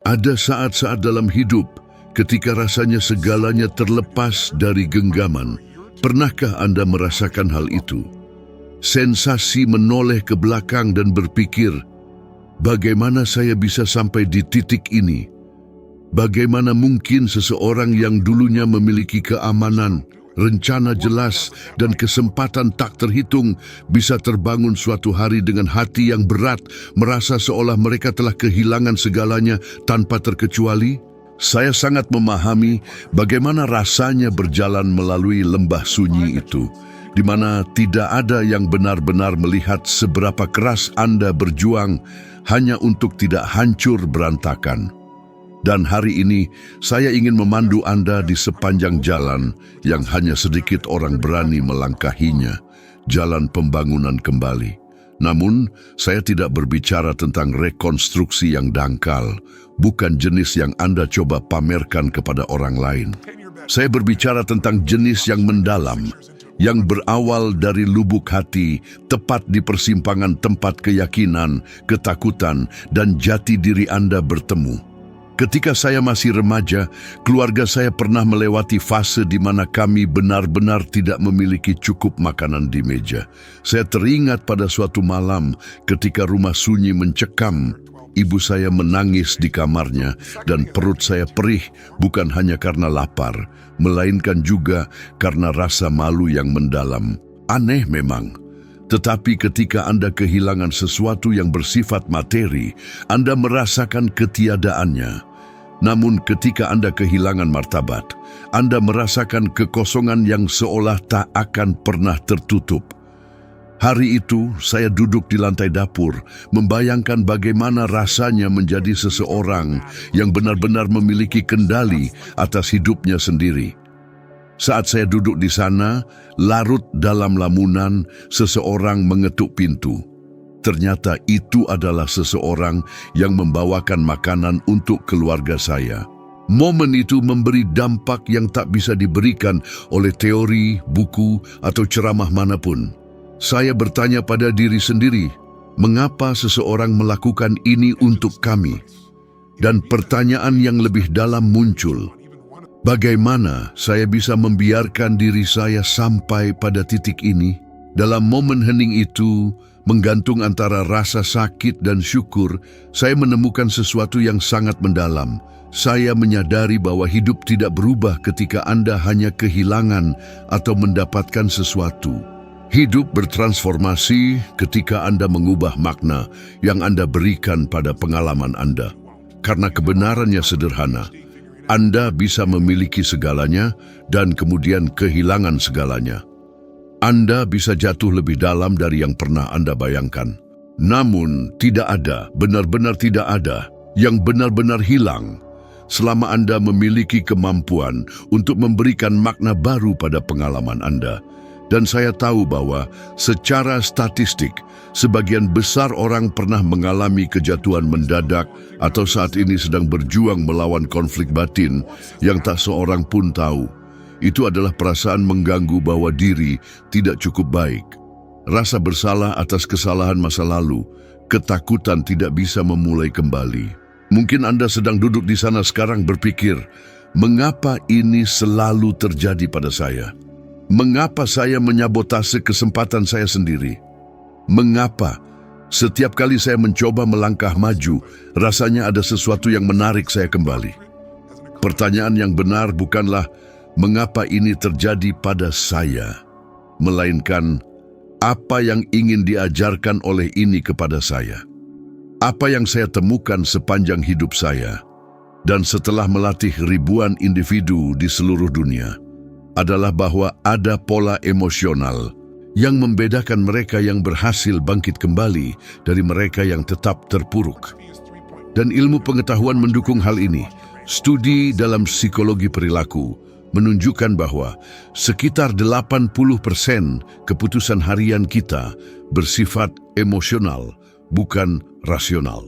Ada saat-saat dalam hidup ketika rasanya segalanya terlepas dari genggaman. Pernahkah Anda merasakan hal itu? Sensasi menoleh ke belakang dan berpikir, bagaimana saya bisa sampai di titik ini? Bagaimana mungkin seseorang yang dulunya memiliki keamanan, rencana jelas, dan kesempatan tak terhitung bisa terbangun suatu hari dengan hati yang berat, merasa seolah mereka telah kehilangan segalanya tanpa terkecuali? Saya sangat memahami bagaimana rasanya berjalan melalui lembah sunyi itu, di mana tidak ada yang benar-benar melihat seberapa keras Anda berjuang hanya untuk tidak hancur berantakan. Dan hari ini, saya ingin memandu Anda di sepanjang jalan yang hanya sedikit orang berani melangkahinya, jalan pembangunan kembali. Namun, saya tidak berbicara tentang rekonstruksi yang dangkal, bukan jenis yang Anda coba pamerkan kepada orang lain. Saya berbicara tentang jenis yang mendalam, yang berawal dari lubuk hati, tepat di persimpangan tempat keyakinan, ketakutan, dan jati diri Anda bertemu. Ketika saya masih remaja, keluarga saya pernah melewati fase di mana kami benar-benar tidak memiliki cukup makanan di meja. Saya teringat pada suatu malam ketika rumah sunyi mencekam. Ibu saya menangis di kamarnya dan perut saya perih bukan hanya karena lapar, melainkan juga karena rasa malu yang mendalam. Aneh memang. Tetapi ketika Anda kehilangan sesuatu yang bersifat materi, Anda merasakan ketiadaannya. Namun ketika Anda kehilangan martabat, Anda merasakan kekosongan yang seolah tak akan pernah tertutup. Hari itu, saya duduk di lantai dapur, membayangkan bagaimana rasanya menjadi seseorang yang benar-benar memiliki kendali atas hidupnya sendiri. Saat saya duduk di sana, larut dalam lamunan, seseorang mengetuk pintu. Ternyata itu adalah seseorang yang membawakan makanan untuk keluarga saya. Momen itu memberi dampak yang tak bisa diberikan oleh teori, buku, atau ceramah manapun. Saya bertanya pada diri sendiri, mengapa seseorang melakukan ini untuk kami? Dan pertanyaan yang lebih dalam muncul. Bagaimana saya bisa membiarkan diri saya sampai pada titik ini? Dalam momen hening itu, menggantung antara rasa sakit dan syukur, saya menemukan sesuatu yang sangat mendalam. Saya menyadari bahwa hidup tidak berubah ketika Anda hanya kehilangan atau mendapatkan sesuatu. Hidup bertransformasi ketika Anda mengubah makna yang Anda berikan pada pengalaman Anda. Karena kebenarannya sederhana, Anda bisa memiliki segalanya dan kemudian kehilangan segalanya. Anda bisa jatuh lebih dalam dari yang pernah Anda bayangkan. Namun, tidak ada, benar-benar tidak ada, yang benar-benar hilang selama Anda memiliki kemampuan untuk memberikan makna baru pada pengalaman Anda. Dan saya tahu bahwa secara statistik, sebagian besar orang pernah mengalami kejatuhan mendadak atau saat ini sedang berjuang melawan konflik batin yang tak seorang pun tahu. Itu adalah perasaan mengganggu bahwa diri tidak cukup baik. Rasa bersalah atas kesalahan masa lalu, ketakutan tidak bisa memulai kembali. Mungkin Anda sedang duduk di sana sekarang berpikir, mengapa ini selalu terjadi pada saya? Mengapa saya menyabotase kesempatan saya sendiri? Mengapa setiap kali saya mencoba melangkah maju, rasanya ada sesuatu yang menarik saya kembali? Pertanyaan yang benar bukanlah mengapa ini terjadi pada saya, melainkan apa yang ingin diajarkan oleh ini kepada saya. Apa yang saya temukan sepanjang hidup saya, dan setelah melatih ribuan individu di seluruh dunia, adalah bahwa ada pola emosional yang membedakan mereka yang berhasil bangkit kembali dari mereka yang tetap terpuruk. Dan ilmu pengetahuan mendukung hal ini. Studi dalam psikologi perilaku menunjukkan bahwa sekitar 80% keputusan harian kita bersifat emosional, bukan rasional.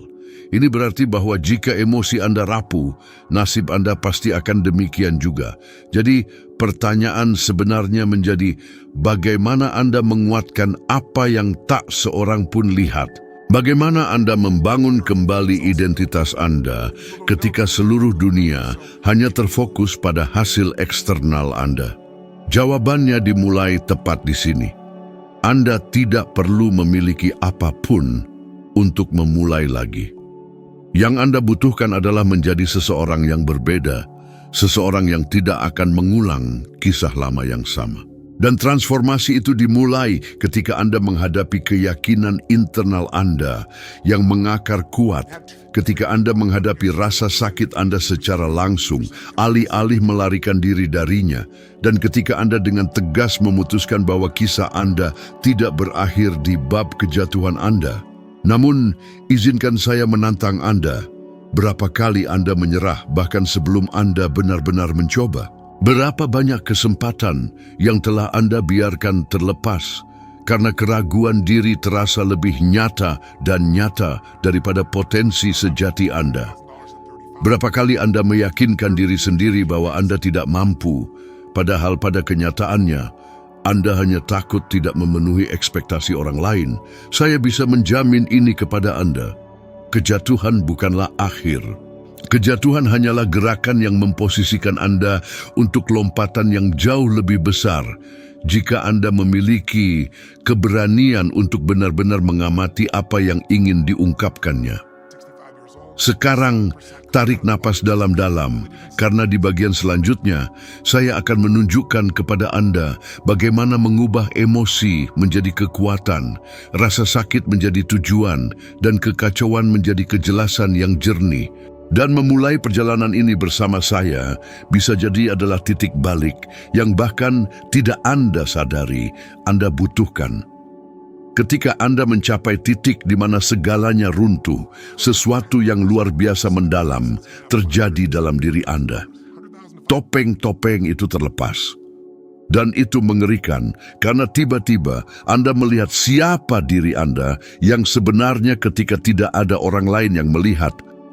Ini berarti bahwa jika emosi Anda rapuh, nasib Anda pasti akan demikian juga. Jadi, pertanyaan sebenarnya menjadi, bagaimana Anda menguatkan apa yang tak seorang pun lihat? Bagaimana Anda membangun kembali identitas Anda ketika seluruh dunia hanya terfokus pada hasil eksternal Anda? Jawabannya dimulai tepat di sini. Anda tidak perlu memiliki apapun untuk memulai lagi. Yang Anda butuhkan adalah menjadi seseorang yang berbeda, seseorang yang tidak akan mengulang kisah lama yang sama. Dan transformasi itu dimulai ketika Anda menghadapi keyakinan internal Anda yang mengakar kuat, ketika Anda menghadapi rasa sakit Anda secara langsung, alih-alih melarikan diri darinya, dan ketika Anda dengan tegas memutuskan bahwa kisah Anda tidak berakhir di bab kejatuhan Anda. Namun, izinkan saya menantang Anda. Berapa kali Anda menyerah bahkan sebelum Anda benar-benar mencoba? Berapa banyak kesempatan yang telah Anda biarkan terlepas karena keraguan diri terasa lebih nyata dan nyata daripada potensi sejati Anda? Berapa kali Anda meyakinkan diri sendiri bahwa Anda tidak mampu, padahal pada kenyataannya Anda hanya takut tidak memenuhi ekspektasi orang lain? Saya bisa menjamin ini kepada Anda. Kejatuhan bukanlah akhir. Kejatuhan hanyalah gerakan yang memposisikan Anda untuk lompatan yang jauh lebih besar jika Anda memiliki keberanian untuk benar-benar mengamati apa yang ingin diungkapkannya. Sekarang, tarik napas dalam-dalam, karena di bagian selanjutnya, saya akan menunjukkan kepada Anda bagaimana mengubah emosi menjadi kekuatan, rasa sakit menjadi tujuan, dan kekacauan menjadi kejelasan yang jernih. Dan memulai perjalanan ini bersama saya bisa jadi adalah titik balik yang bahkan tidak Anda sadari Anda butuhkan. Ketika Anda mencapai titik di mana segalanya runtuh, sesuatu yang luar biasa mendalam terjadi dalam diri Anda. Topeng-topeng itu terlepas. Dan itu mengerikan karena tiba-tiba Anda melihat siapa diri Anda yang sebenarnya ketika tidak ada orang lain yang melihat.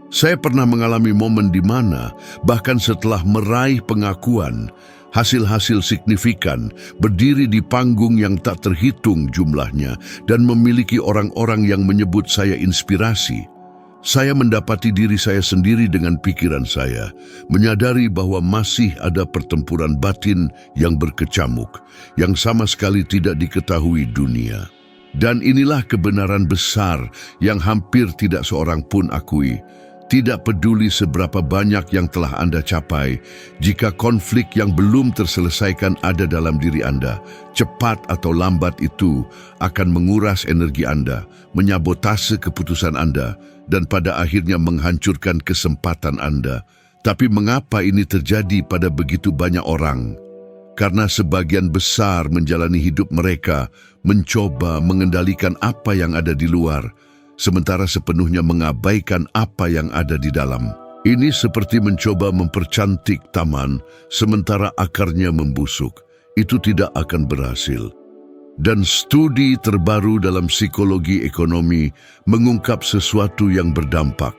Saya pernah mengalami momen di mana, bahkan setelah meraih pengakuan, hasil-hasil signifikan, berdiri di panggung yang tak terhitung jumlahnya, dan memiliki orang-orang yang menyebut saya inspirasi, saya mendapati diri saya sendiri dengan pikiran saya, menyadari bahwa masih ada pertempuran batin yang berkecamuk, yang sama sekali tidak diketahui dunia. Dan inilah kebenaran besar yang hampir tidak seorang pun akui. Tidak peduli seberapa banyak yang telah Anda capai, jika konflik yang belum terselesaikan ada dalam diri Anda, cepat atau lambat itu akan menguras energi Anda, menyabotase keputusan Anda, dan pada akhirnya menghancurkan kesempatan Anda. Tapi mengapa ini terjadi pada begitu banyak orang? Karena sebagian besar menjalani hidup mereka mencoba mengendalikan apa yang ada di luar, sementara sepenuhnya mengabaikan apa yang ada di dalam. Ini seperti mencoba mempercantik taman, sementara akarnya membusuk. Itu tidak akan berhasil. Dan studi terbaru dalam psikologi ekonomi mengungkap sesuatu yang berdampak.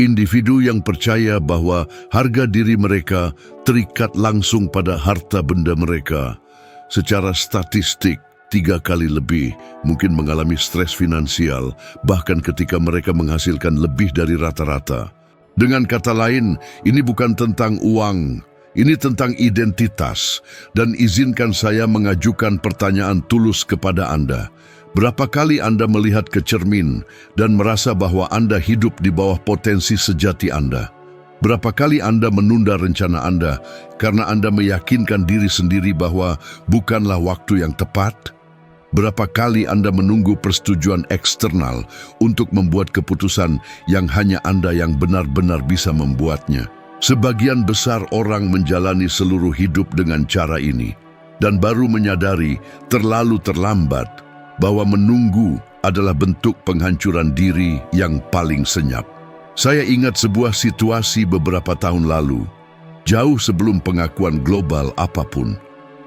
Individu yang percaya bahwa harga diri mereka terikat langsung pada harta benda mereka, secara statistik, 3 kali lebih mungkin mengalami stres finansial, bahkan ketika mereka menghasilkan lebih dari rata-rata. Dengan kata lain, ini bukan tentang uang, ini tentang identitas. Dan izinkan saya mengajukan pertanyaan tulus kepada Anda. Berapa kali Anda melihat ke cermin dan merasa bahwa Anda hidup di bawah potensi sejati Anda? Berapa kali Anda menunda rencana Anda karena Anda meyakinkan diri sendiri bahwa bukanlah waktu yang tepat? Berapa kali Anda menunggu persetujuan eksternal untuk membuat keputusan yang hanya Anda yang benar-benar bisa membuatnya? Sebagian besar orang menjalani seluruh hidup dengan cara ini dan baru menyadari terlalu terlambat bahwa menunggu adalah bentuk penghancuran diri yang paling senyap. Saya ingat sebuah situasi beberapa tahun lalu, jauh sebelum pengakuan global apapun.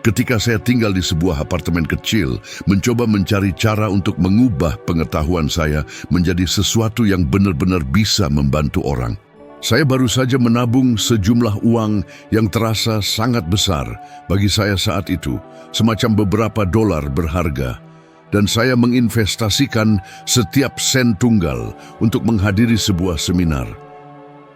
Ketika saya tinggal di sebuah apartemen kecil, mencoba mencari cara untuk mengubah pengetahuan saya menjadi sesuatu yang benar-benar bisa membantu orang. Saya baru saja menabung sejumlah uang yang terasa sangat besar bagi saya saat itu, semacam beberapa dolar berharga. dan saya menginvestasikan setiap sen tunggal untuk menghadiri sebuah seminar.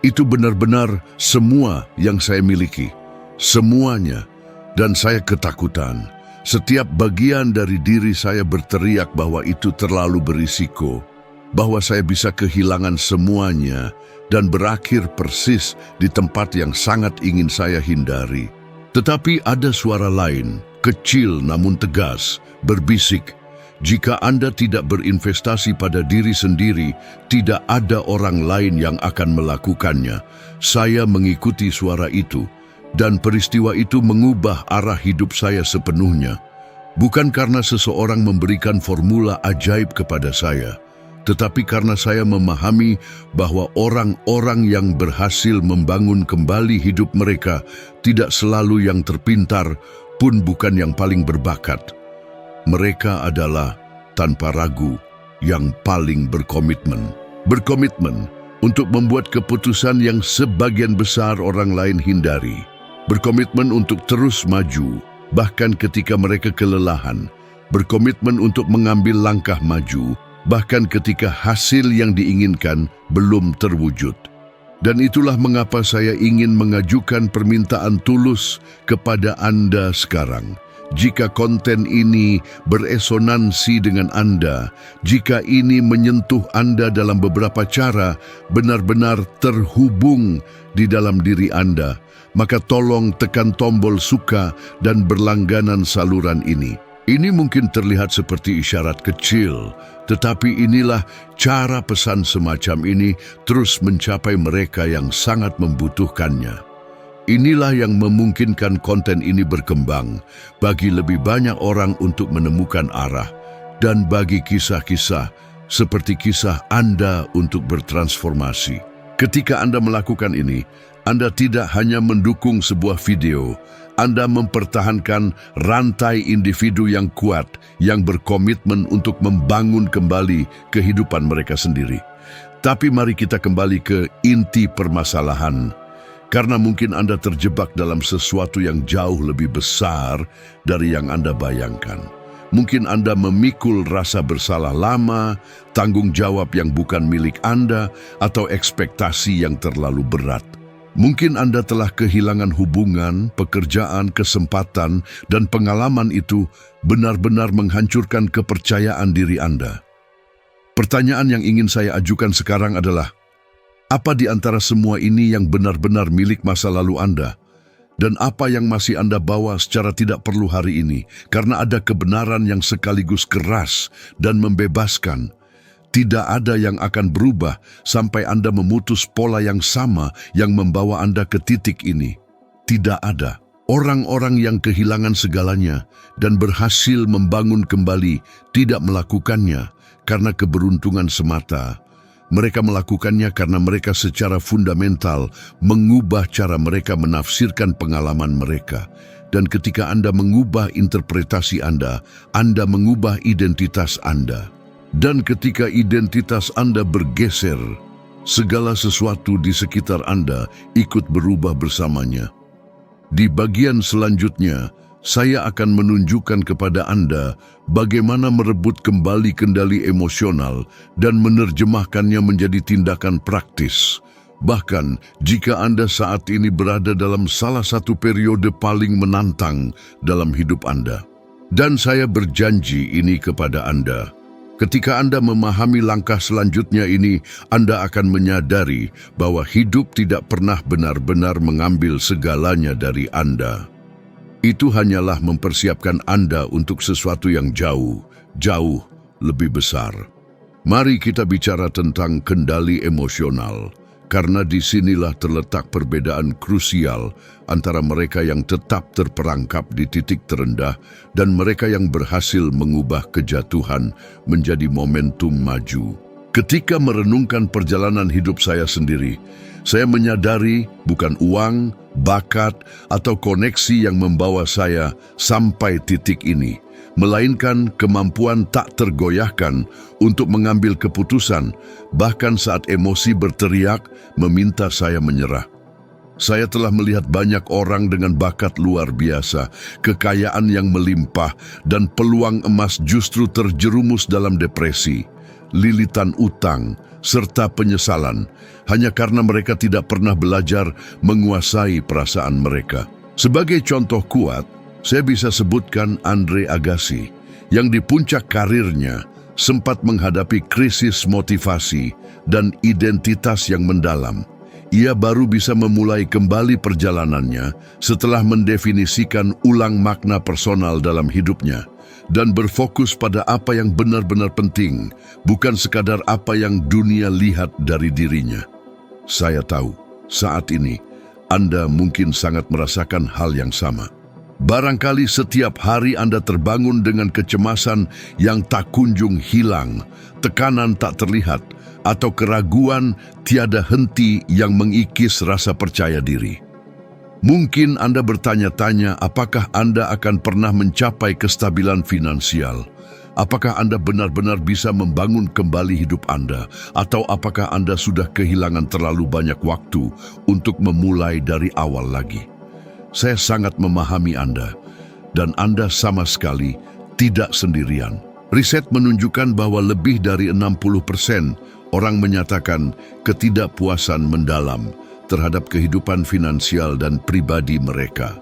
Itu benar-benar semua yang saya miliki, semuanya, dan saya ketakutan. Setiap bagian dari diri saya berteriak bahwa itu terlalu berisiko, bahwa saya bisa kehilangan semuanya dan berakhir persis di tempat yang sangat ingin saya hindari. Tetapi ada suara lain, kecil namun tegas, berbisik, jika Anda tidak berinvestasi pada diri sendiri, tidak ada orang lain yang akan melakukannya. Saya mengikuti suara itu, dan peristiwa itu mengubah arah hidup saya sepenuhnya. Bukan karena seseorang memberikan formula ajaib kepada saya, tetapi karena saya memahami bahwa orang-orang yang berhasil membangun kembali hidup mereka tidak selalu yang terpintar, pun bukan yang paling berbakat. Mereka adalah, tanpa ragu, yang paling berkomitmen. Berkomitmen untuk membuat keputusan yang sebagian besar orang lain hindari. Berkomitmen untuk terus maju, bahkan ketika mereka kelelahan. Berkomitmen untuk mengambil langkah maju, bahkan ketika hasil yang diinginkan belum terwujud. Dan itulah mengapa saya ingin mengajukan permintaan tulus kepada Anda sekarang. Jika konten ini beresonansi dengan Anda, jika ini menyentuh Anda dalam beberapa cara, benar-benar terhubung di dalam diri Anda, maka tolong tekan tombol suka dan berlangganan saluran ini. Ini mungkin terlihat seperti isyarat kecil, tetapi inilah cara pesan semacam ini terus mencapai mereka yang sangat membutuhkannya. Inilah yang memungkinkan konten ini berkembang bagi lebih banyak orang untuk menemukan arah, dan bagi kisah-kisah seperti kisah Anda untuk bertransformasi. Ketika Anda melakukan ini, Anda tidak hanya mendukung sebuah video, Anda mempertahankan rantai individu yang kuat, yang berkomitmen untuk membangun kembali kehidupan mereka sendiri. Tapi mari kita kembali ke inti permasalahan. Karena mungkin Anda terjebak dalam sesuatu yang jauh lebih besar dari yang Anda bayangkan. Mungkin Anda memikul rasa bersalah lama, tanggung jawab yang bukan milik Anda, atau ekspektasi yang terlalu berat. Mungkin Anda telah kehilangan hubungan, pekerjaan, kesempatan, dan pengalaman itu benar-benar menghancurkan kepercayaan diri Anda. Pertanyaan yang ingin saya ajukan sekarang adalah, apa di antara semua ini yang benar-benar milik masa lalu Anda? Dan apa yang masih Anda bawa secara tidak perlu hari ini? Karena ada kebenaran yang sekaligus keras dan membebaskan. Tidak ada yang akan berubah sampai Anda memutus pola yang sama yang membawa Anda ke titik ini. Tidak ada. Orang-orang yang kehilangan segalanya dan berhasil membangun kembali tidak melakukannya karena keberuntungan semata. Mereka melakukannya karena mereka secara fundamental mengubah cara mereka menafsirkan pengalaman mereka. Dan ketika Anda mengubah interpretasi Anda mengubah identitas Anda. Dan ketika identitas Anda bergeser, segala sesuatu di sekitar Anda ikut berubah bersamanya. Di bagian selanjutnya, saya akan menunjukkan kepada Anda bagaimana merebut kembali kendali emosional dan menerjemahkannya menjadi tindakan praktis. Bahkan jika Anda saat ini berada dalam salah satu periode paling menantang dalam hidup Anda. Dan saya berjanji ini kepada Anda. Ketika Anda memahami langkah selanjutnya ini, Anda akan menyadari bahwa hidup tidak pernah benar-benar mengambil segalanya dari Anda. Itu hanyalah mempersiapkan Anda untuk sesuatu yang jauh, jauh lebih besar. Mari kita bicara tentang kendali emosional, karena disinilah terletak perbedaan krusial antara mereka yang tetap terperangkap di titik terendah dan mereka yang berhasil mengubah kejatuhan menjadi momentum maju. Ketika merenungkan perjalanan hidup saya sendiri, saya menyadari bukan uang, bakat, atau koneksi yang membawa saya sampai titik ini, melainkan kemampuan tak tergoyahkan untuk mengambil keputusan, bahkan saat emosi berteriak meminta saya menyerah. Saya telah melihat banyak orang dengan bakat luar biasa, kekayaan yang melimpah, dan peluang emas justru terjerumus dalam depresi, lilitan utang, serta penyesalan, hanya karena mereka tidak pernah belajar menguasai perasaan mereka. Sebagai contoh kuat, saya bisa sebutkan Andre Agassi, yang di puncak karirnya sempat menghadapi krisis motivasi dan identitas yang mendalam. Ia baru bisa memulai kembali perjalanannya setelah mendefinisikan ulang makna personal dalam hidupnya dan berfokus pada apa yang benar-benar penting, bukan sekadar apa yang dunia lihat dari dirinya. Saya tahu, saat ini Anda mungkin sangat merasakan hal yang sama. Barangkali setiap hari Anda terbangun dengan kecemasan yang tak kunjung hilang, tekanan tak terlihat, atau keraguan tiada henti yang mengikis rasa percaya diri. Mungkin Anda bertanya-tanya apakah Anda akan pernah mencapai kestabilan finansial, apakah Anda benar-benar bisa membangun kembali hidup Anda, atau apakah Anda sudah kehilangan terlalu banyak waktu untuk memulai dari awal lagi. Saya sangat memahami Anda, dan Anda sama sekali tidak sendirian. Riset menunjukkan bahwa lebih dari 60% orang menyatakan ketidakpuasan mendalam terhadap kehidupan finansial dan pribadi mereka.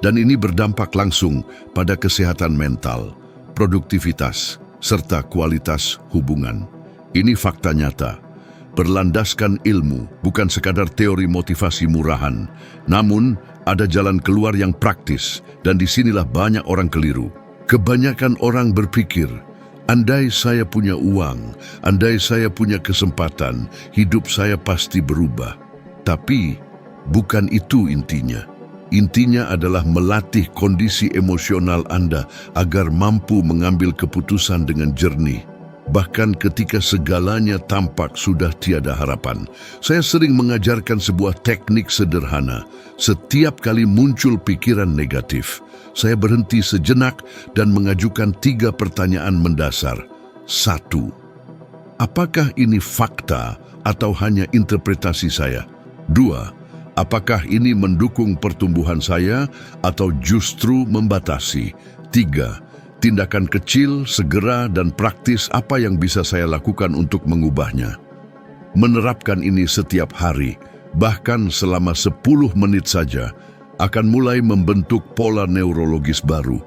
Dan ini berdampak langsung pada kesehatan mental, produktivitas, serta kualitas hubungan. Ini fakta nyata, berlandaskan ilmu, bukan sekadar teori motivasi murahan. Namun, ada jalan keluar yang praktis, dan disinilah banyak orang keliru. Kebanyakan orang berpikir, andai saya punya uang, andai saya punya kesempatan, hidup saya pasti berubah. Tapi, bukan itu intinya. Intinya adalah melatih kondisi emosional Anda agar mampu mengambil keputusan dengan jernih. Bahkan ketika segalanya tampak sudah tiada harapan. Saya sering mengajarkan sebuah teknik sederhana. Setiap kali muncul pikiran negatif, saya berhenti sejenak dan mengajukan 3 pertanyaan mendasar. 1. Apakah ini fakta atau hanya interpretasi saya? 2. Apakah ini mendukung pertumbuhan saya atau justru membatasi? 3. Tindakan kecil, segera, dan praktis apa yang bisa saya lakukan untuk mengubahnya. Menerapkan ini setiap hari, bahkan selama 10 menit saja, akan mulai membentuk pola neurologis baru.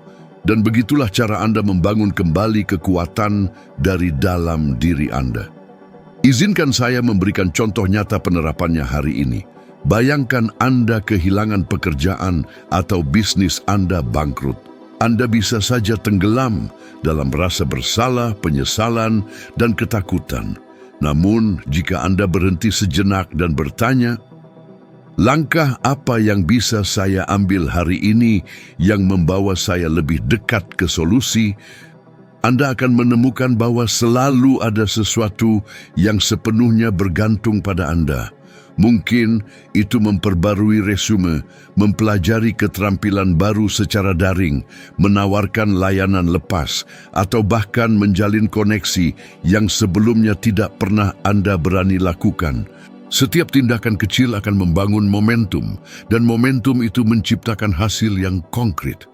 Dan begitulah cara Anda membangun kembali kekuatan dari dalam diri Anda. Izinkan saya memberikan contoh nyata penerapannya hari ini. Bayangkan Anda kehilangan pekerjaan atau bisnis Anda bangkrut. Anda bisa saja tenggelam dalam rasa bersalah, penyesalan, dan ketakutan. Namun, jika Anda berhenti sejenak dan bertanya, langkah apa yang bisa saya ambil hari ini yang membawa saya lebih dekat ke solusi, Anda akan menemukan bahwa selalu ada sesuatu yang sepenuhnya bergantung pada Anda. Mungkin itu memperbarui resume, mempelajari keterampilan baru secara daring, menawarkan layanan lepas, atau bahkan menjalin koneksi yang sebelumnya tidak pernah Anda berani lakukan. Setiap tindakan kecil akan membangun momentum, dan momentum itu menciptakan hasil yang konkret.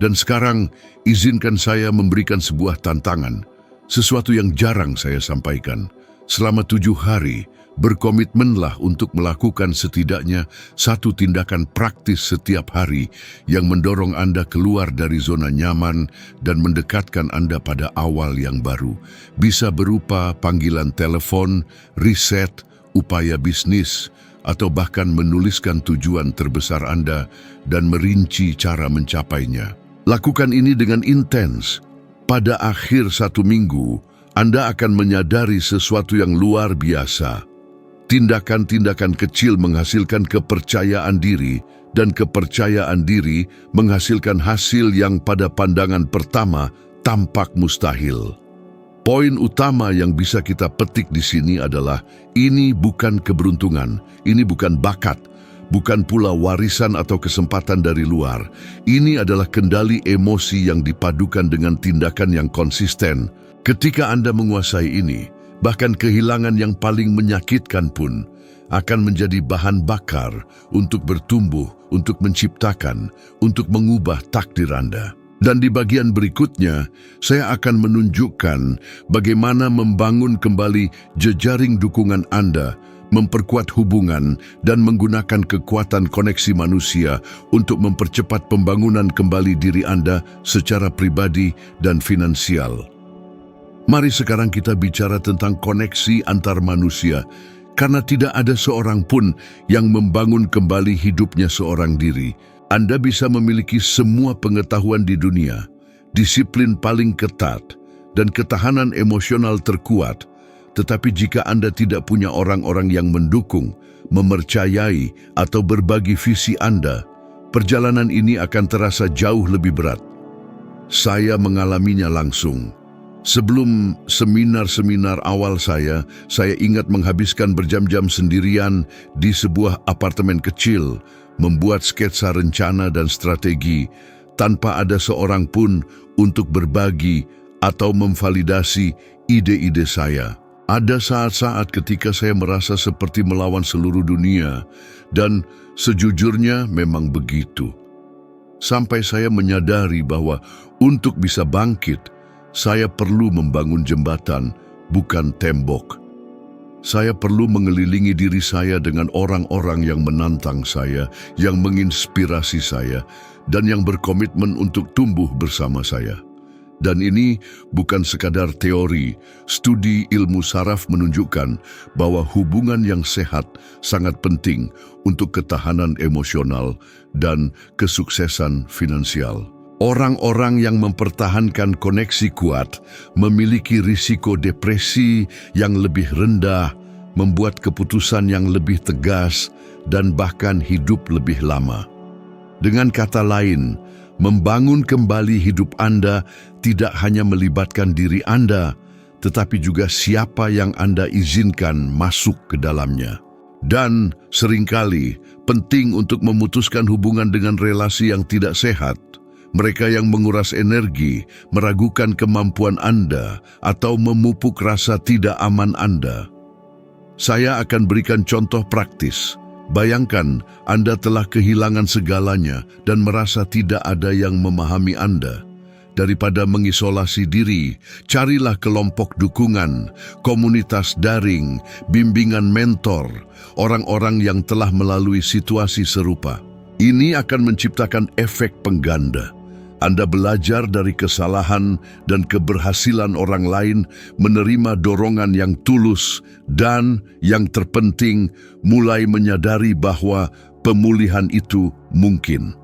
Dan sekarang, izinkan saya memberikan sebuah tantangan, sesuatu yang jarang saya sampaikan. Selama 7 hari, berkomitmenlah untuk melakukan setidaknya 1 tindakan praktis setiap hari yang mendorong Anda keluar dari zona nyaman dan mendekatkan Anda pada awal yang baru. Bisa berupa panggilan telepon, riset, upaya bisnis, atau bahkan menuliskan tujuan terbesar Anda dan merinci cara mencapainya. Lakukan ini dengan intens. Pada akhir 1 minggu, Anda akan menyadari sesuatu yang luar biasa. Tindakan-tindakan kecil menghasilkan kepercayaan diri, dan kepercayaan diri menghasilkan hasil yang pada pandangan pertama tampak mustahil. Poin utama yang bisa kita petik di sini adalah ini bukan keberuntungan, ini bukan bakat, bukan pula warisan atau kesempatan dari luar. Ini adalah kendali emosi yang dipadukan dengan tindakan yang konsisten. Ketika Anda menguasai ini, bahkan kehilangan yang paling menyakitkan pun akan menjadi bahan bakar untuk bertumbuh, untuk menciptakan, untuk mengubah takdir Anda. Dan di bagian berikutnya, saya akan menunjukkan bagaimana membangun kembali jejaring dukungan Anda, memperkuat hubungan, dan menggunakan kekuatan koneksi manusia untuk mempercepat pembangunan kembali diri Anda secara pribadi dan finansial. Mari sekarang kita bicara tentang koneksi antar manusia, karena tidak ada seorang pun yang membangun kembali hidupnya seorang diri. Anda bisa memiliki semua pengetahuan di dunia, disiplin paling ketat, dan ketahanan emosional terkuat, tetapi jika Anda tidak punya orang-orang yang mendukung, mempercayai, atau berbagi visi Anda, perjalanan ini akan terasa jauh lebih berat. Saya mengalaminya langsung. Sebelum seminar-seminar awal saya ingat menghabiskan berjam-jam sendirian di sebuah apartemen kecil, membuat sketsa rencana dan strategi, tanpa ada seorang pun untuk berbagi atau memvalidasi ide-ide saya. Ada saat-saat ketika saya merasa seperti melawan seluruh dunia, dan sejujurnya memang begitu. Sampai saya menyadari bahwa untuk bisa bangkit, saya perlu membangun jembatan, bukan tembok. Saya perlu mengelilingi diri saya dengan orang-orang yang menantang saya, yang menginspirasi saya, dan yang berkomitmen untuk tumbuh bersama saya. Dan ini bukan sekadar teori. Studi ilmu saraf menunjukkan bahwa hubungan yang sehat sangat penting untuk ketahanan emosional dan kesuksesan finansial. Orang-orang yang mempertahankan koneksi kuat memiliki risiko depresi yang lebih rendah, membuat keputusan yang lebih tegas, dan bahkan hidup lebih lama. Dengan kata lain, membangun kembali hidup Anda tidak hanya melibatkan diri Anda, tetapi juga siapa yang Anda izinkan masuk ke dalamnya. Dan seringkali penting untuk memutuskan hubungan dengan relasi yang tidak sehat. Mereka yang menguras energi, meragukan kemampuan Anda, atau memupuk rasa tidak aman Anda. Saya akan berikan contoh praktis. Bayangkan Anda telah kehilangan segalanya dan merasa tidak ada yang memahami Anda. Daripada mengisolasi diri, carilah kelompok dukungan, komunitas daring, bimbingan mentor, orang-orang yang telah melalui situasi serupa. Ini akan menciptakan efek pengganda. Anda belajar dari kesalahan dan keberhasilan orang lain, menerima dorongan yang tulus, dan yang terpenting, mulai menyadari bahwa pemulihan itu mungkin.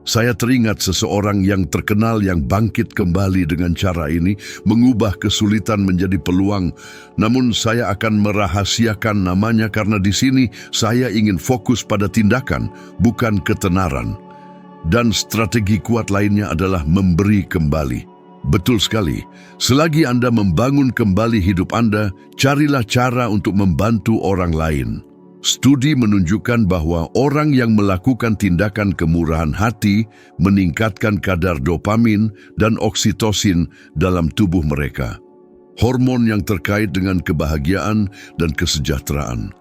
Saya teringat seseorang yang terkenal yang bangkit kembali dengan cara ini, mengubah kesulitan menjadi peluang. Namun saya akan merahasiakan namanya karena di sini saya ingin fokus pada tindakan, bukan ketenaran. Dan strategi kuat lainnya adalah memberi kembali. Betul sekali, selagi Anda membangun kembali hidup Anda, carilah cara untuk membantu orang lain. Studi menunjukkan bahwa orang yang melakukan tindakan kemurahan hati meningkatkan kadar dopamin dan oksitosin dalam tubuh mereka. Hormon yang terkait dengan kebahagiaan dan kesejahteraan.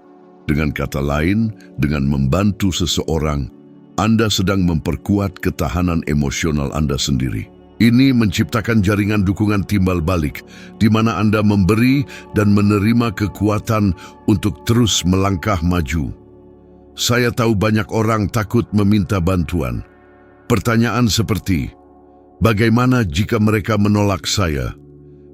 Dengan kata lain, dengan membantu seseorang, Anda sedang memperkuat ketahanan emosional Anda sendiri. Ini menciptakan jaringan dukungan timbal balik, di mana Anda memberi dan menerima kekuatan untuk terus melangkah maju. Saya tahu banyak orang takut meminta bantuan. Pertanyaan seperti, bagaimana jika mereka menolak saya?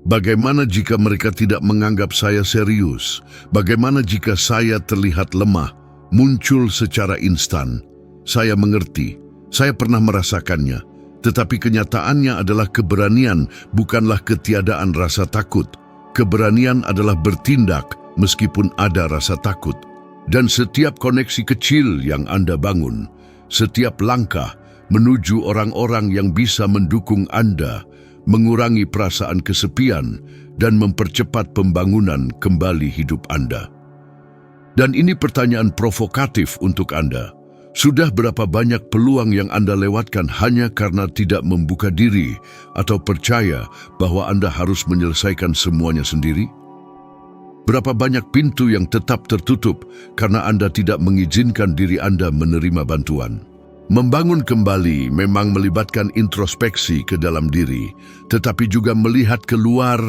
Bagaimana jika mereka tidak menganggap saya serius? Bagaimana jika saya terlihat lemah, muncul secara instan? Saya mengerti, saya pernah merasakannya, tetapi kenyataannya adalah keberanian, bukanlah ketiadaan rasa takut. Keberanian adalah bertindak meskipun ada rasa takut. Dan setiap koneksi kecil yang Anda bangun, setiap langkah menuju orang-orang yang bisa mendukung Anda, mengurangi perasaan kesepian, dan mempercepat pembangunan kembali hidup Anda. Dan ini pertanyaan provokatif untuk Anda. Sudah berapa banyak peluang yang Anda lewatkan hanya karena tidak membuka diri atau percaya bahwa Anda harus menyelesaikan semuanya sendiri? Berapa banyak pintu yang tetap tertutup karena Anda tidak mengizinkan diri Anda menerima bantuan. Membangun kembali memang melibatkan introspeksi ke dalam diri, tetapi juga melihat keluar,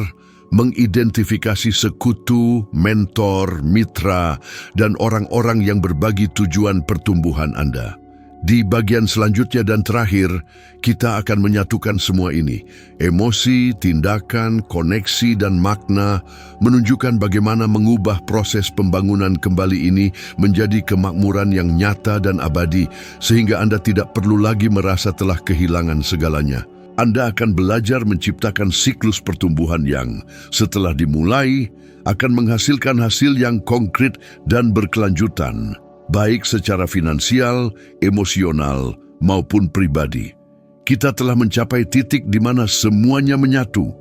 mengidentifikasi sekutu, mentor, mitra, dan orang-orang yang berbagi tujuan pertumbuhan Anda. Di bagian selanjutnya dan terakhir, kita akan menyatukan semua ini. Emosi, tindakan, koneksi, dan makna menunjukkan bagaimana mengubah proses pembangunan kembali ini menjadi kemakmuran yang nyata dan abadi, sehingga Anda tidak perlu lagi merasa telah kehilangan segalanya. Anda akan belajar menciptakan siklus pertumbuhan yang, setelah dimulai, akan menghasilkan hasil yang konkret dan berkelanjutan, baik secara finansial, emosional, maupun pribadi. Kita telah mencapai titik di mana semuanya menyatu: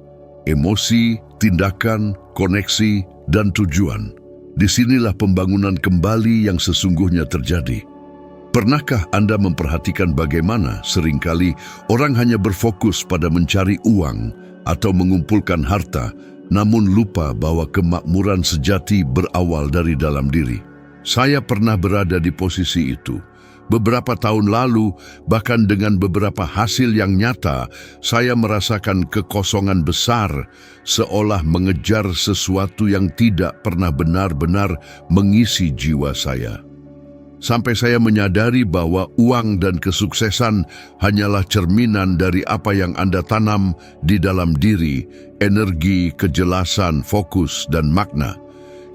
emosi, tindakan, koneksi, dan tujuan. Disinilah pembangunan kembali yang sesungguhnya terjadi. Pernahkah Anda memperhatikan bagaimana seringkali orang hanya berfokus pada mencari uang atau mengumpulkan harta, namun lupa bahwa kemakmuran sejati berawal dari dalam diri? Saya pernah berada di posisi itu. Beberapa tahun lalu, bahkan dengan beberapa hasil yang nyata, saya merasakan kekosongan besar, seolah mengejar sesuatu yang tidak pernah benar-benar mengisi jiwa saya. Sampai saya menyadari bahwa uang dan kesuksesan hanyalah cerminan dari apa yang Anda tanam di dalam diri, energi, kejelasan, fokus, dan makna.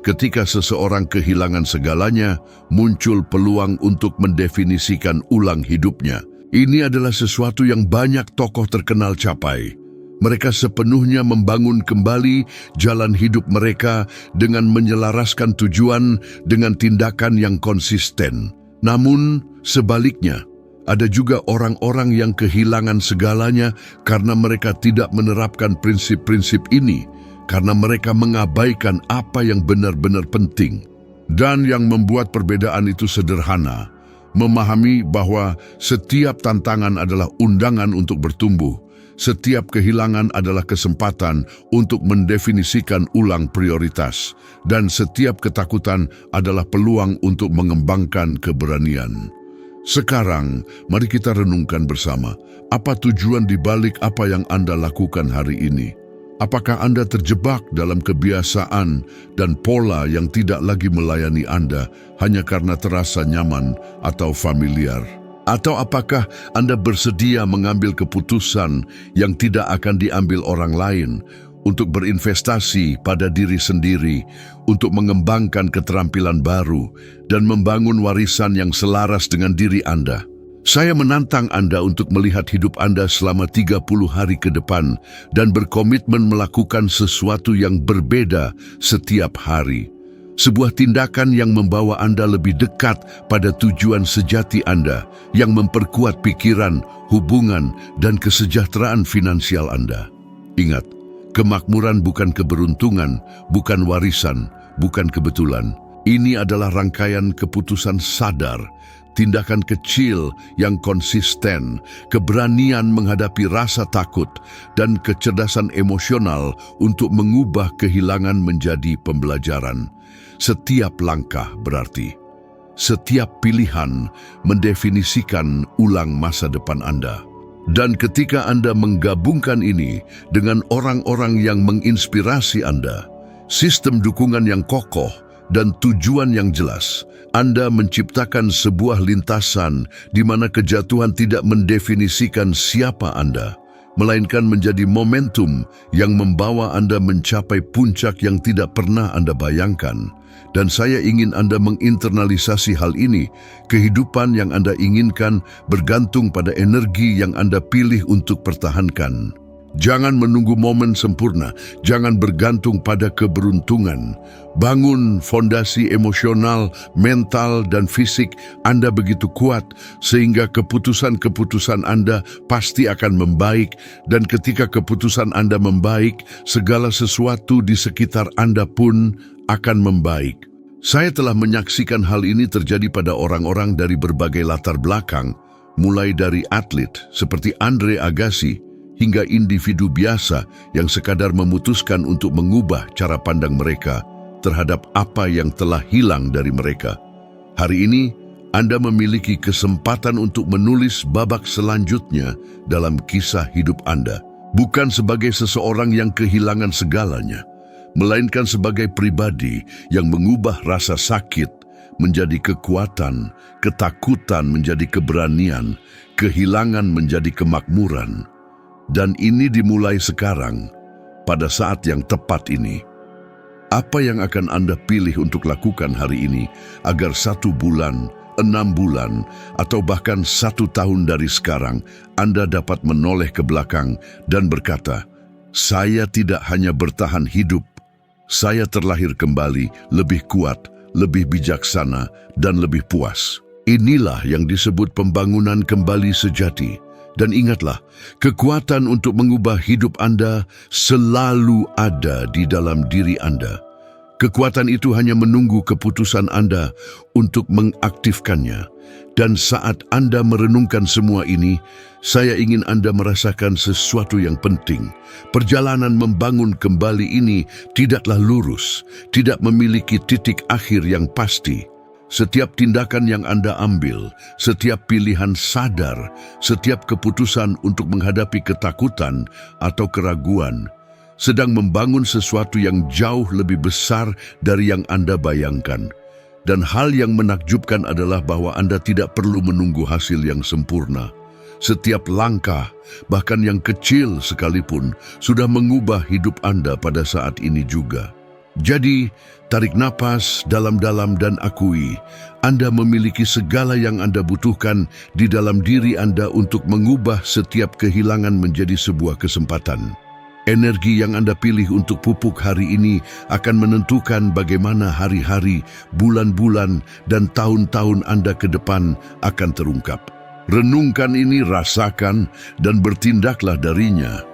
Ketika seseorang kehilangan segalanya, muncul peluang untuk mendefinisikan ulang hidupnya. Ini adalah sesuatu yang banyak tokoh terkenal capai. Mereka sepenuhnya membangun kembali jalan hidup mereka dengan menyelaraskan tujuan dengan tindakan yang konsisten. Namun, sebaliknya, ada juga orang-orang yang kehilangan segalanya karena mereka tidak menerapkan prinsip-prinsip ini, karena mereka mengabaikan apa yang benar-benar penting. Dan yang membuat perbedaan itu sederhana, memahami bahwa setiap tantangan adalah undangan untuk bertumbuh, setiap kehilangan adalah kesempatan untuk mendefinisikan ulang prioritas, dan setiap ketakutan adalah peluang untuk mengembangkan keberanian. Sekarang, mari kita renungkan bersama, apa tujuan di balik apa yang Anda lakukan hari ini? Apakah Anda terjebak dalam kebiasaan dan pola yang tidak lagi melayani Anda hanya karena terasa nyaman atau familiar? Atau apakah Anda bersedia mengambil keputusan yang tidak akan diambil orang lain untuk berinvestasi pada diri sendiri, untuk mengembangkan keterampilan baru, dan membangun warisan yang selaras dengan diri Anda? Saya menantang Anda untuk melihat hidup Anda selama 30 hari ke depan dan berkomitmen melakukan sesuatu yang berbeda setiap hari. Sebuah tindakan yang membawa Anda lebih dekat pada tujuan sejati Anda, yang memperkuat pikiran, hubungan, dan kesejahteraan finansial Anda. Ingat, kemakmuran bukan keberuntungan, bukan warisan, bukan kebetulan. Ini adalah rangkaian keputusan sadar, tindakan kecil yang konsisten, keberanian menghadapi rasa takut, dan kecerdasan emosional untuk mengubah kehilangan menjadi pembelajaran. Setiap langkah berarti. Setiap pilihan mendefinisikan ulang masa depan Anda. Dan ketika Anda menggabungkan ini dengan orang-orang yang menginspirasi Anda, sistem dukungan yang kokoh, dan tujuan yang jelas, Anda menciptakan sebuah lintasan di mana kejatuhan tidak mendefinisikan siapa Anda, melainkan menjadi momentum yang membawa Anda mencapai puncak yang tidak pernah Anda bayangkan. Dan saya ingin Anda menginternalisasi hal ini. Kehidupan yang Anda inginkan bergantung pada energi yang Anda pilih untuk pertahankan. Jangan menunggu momen sempurna, jangan bergantung pada keberuntungan. Bangun fondasi emosional, mental, dan fisik Anda begitu kuat sehingga keputusan-keputusan Anda pasti akan membaik, dan ketika keputusan Anda membaik, segala sesuatu di sekitar Anda pun akan membaik. Saya telah menyaksikan hal ini terjadi pada orang-orang dari berbagai latar belakang, mulai dari atlet seperti Andre Agassi, hingga individu biasa yang sekadar memutuskan untuk mengubah cara pandang mereka terhadap apa yang telah hilang dari mereka. Hari ini, Anda memiliki kesempatan untuk menulis babak selanjutnya dalam kisah hidup Anda. Bukan sebagai seseorang yang kehilangan segalanya, melainkan sebagai pribadi yang mengubah rasa sakit menjadi kekuatan, ketakutan menjadi keberanian, kehilangan menjadi kemakmuran. Dan ini dimulai sekarang, pada saat yang tepat ini. Apa yang akan Anda pilih untuk lakukan hari ini agar 1 bulan, 6 bulan, atau bahkan 1 tahun dari sekarang Anda dapat menoleh ke belakang dan berkata, "Saya tidak hanya bertahan hidup, saya terlahir kembali lebih kuat, lebih bijaksana, dan lebih puas." Inilah yang disebut pembangunan kembali sejati. Dan ingatlah, kekuatan untuk mengubah hidup Anda selalu ada di dalam diri Anda. Kekuatan itu hanya menunggu keputusan Anda untuk mengaktifkannya. Dan saat Anda merenungkan semua ini, saya ingin Anda merasakan sesuatu yang penting. Perjalanan membangun kembali ini tidaklah lurus, tidak memiliki titik akhir yang pasti. Setiap tindakan yang Anda ambil, setiap pilihan sadar, setiap keputusan untuk menghadapi ketakutan atau keraguan, sedang membangun sesuatu yang jauh lebih besar dari yang Anda bayangkan. Dan hal yang menakjubkan adalah bahwa Anda tidak perlu menunggu hasil yang sempurna. Setiap langkah, bahkan yang kecil sekalipun, sudah mengubah hidup Anda pada saat ini juga. Jadi, tarik napas dalam-dalam dan akui, Anda memiliki segala yang Anda butuhkan di dalam diri Anda untuk mengubah setiap kehilangan menjadi sebuah kesempatan. Energi yang Anda pilih untuk pupuk hari ini akan menentukan bagaimana hari-hari, bulan-bulan, dan tahun-tahun Anda ke depan akan terungkap. Renungkan ini, rasakan, dan bertindaklah darinya.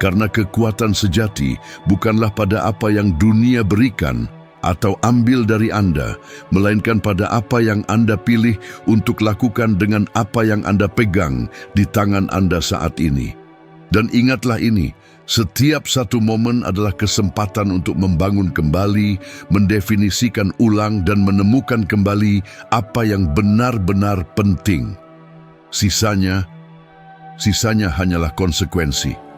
Karena kekuatan sejati bukanlah pada apa yang dunia berikan atau ambil dari Anda, melainkan pada apa yang Anda pilih untuk lakukan dengan apa yang Anda pegang di tangan Anda saat ini. Dan ingatlah ini, setiap satu momen adalah kesempatan untuk membangun kembali, mendefinisikan ulang dan menemukan kembali apa yang benar-benar penting. Sisanya hanyalah konsekuensi.